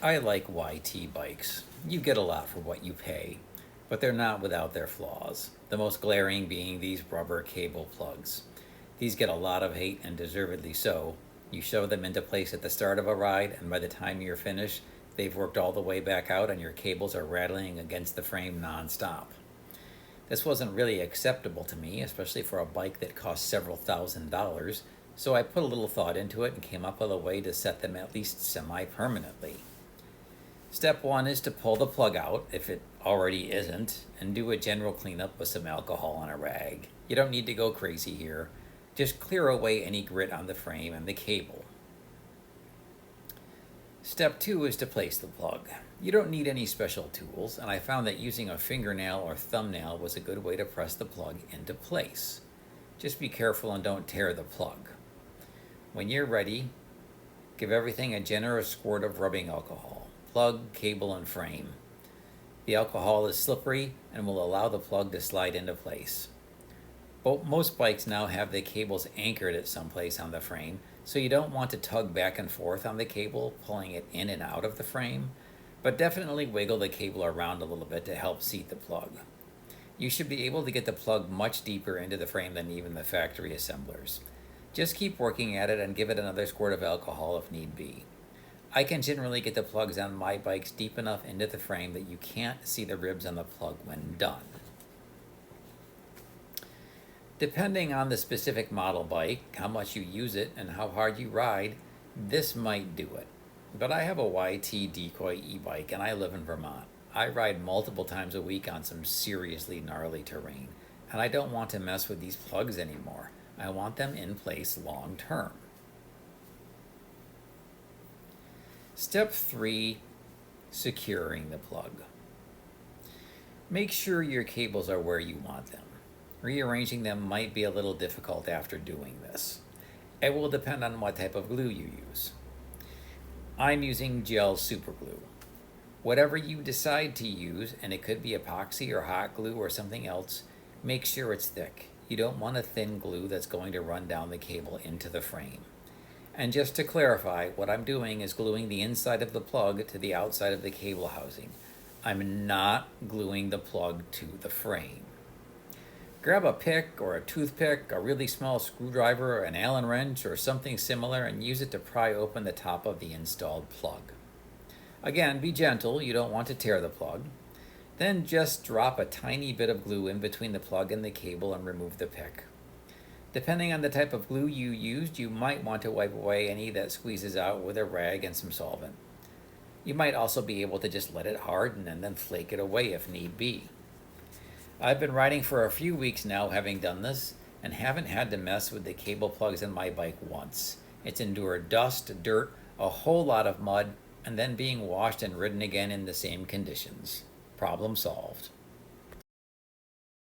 I like YT bikes. You get a lot for what you pay, but they're not without their flaws. The most glaring being these rubber cable plugs. These get a lot of hate, and deservedly so. You shove them into place at the start of a ride, and by the time you're finished, they've worked all the way back out and your cables are rattling against the frame non-stop. This wasn't really acceptable to me, especially for a bike that cost several $1,000s, so I put a little thought into it and came up with a way to set them at least semi-permanently. Step one is to pull the plug out, if it already isn't, and do a general cleanup with some alcohol on a rag. You don't need to go crazy here. Just clear away any grit on the frame and the cable. Step two is to place the plug. You don't need any special tools, and I found that using a fingernail or thumbnail was a good way to press the plug into place. Just be careful and don't tear the plug. When you're ready, give everything a generous squirt of rubbing alcohol. Plug, cable, and frame. The alcohol is slippery and will allow the plug to slide into place. Most bikes now have the cables anchored at some place on the frame, so you don't want to tug back and forth on the cable, pulling it in and out of the frame, but definitely wiggle the cable around a little bit to help seat the plug. You should be able to get the plug much deeper into the frame than even the factory assemblers. Just keep working at it and give it another squirt of alcohol if need be. I can generally get the plugs on my bikes deep enough into the frame that you can't see the ribs on the plug when done. Depending on the specific model bike, how much you use it, and how hard you ride, this might do it. But I have a YT Decoy e-bike and I live in Vermont. I ride multiple times a week on some seriously gnarly terrain, and I don't want to mess with these plugs anymore. I want them in place long term. Step 3, securing the plug. Make sure your cables are where you want them. Rearranging them might be a little difficult after doing this. It will depend on what type of glue you use. I'm using gel super glue. Whatever you decide to use, and it could be epoxy or hot glue or something else, make sure it's thick. You don't want a thin glue that's going to run down the cable into the frame. And just to clarify, what I'm doing is gluing the inside of the plug to the outside of the cable housing. I'm not gluing the plug to the frame. Grab a pick or a toothpick, a really small screwdriver, an Allen wrench, or something similar and use it to pry open the top of the installed plug. Again, be gentle, you don't want to tear the plug. Then just drop a tiny bit of glue in between the plug and the cable and remove the pick. Depending on the type of glue you used, you might want to wipe away any that squeezes out with a rag and some solvent. You might also be able to just let it harden and then flake it away if need be. I've been riding for a few weeks now having done this, and haven't had to mess with the cable plugs in my bike once. It's endured dust, dirt, a whole lot of mud, and then being washed and ridden again in the same conditions. Problem solved.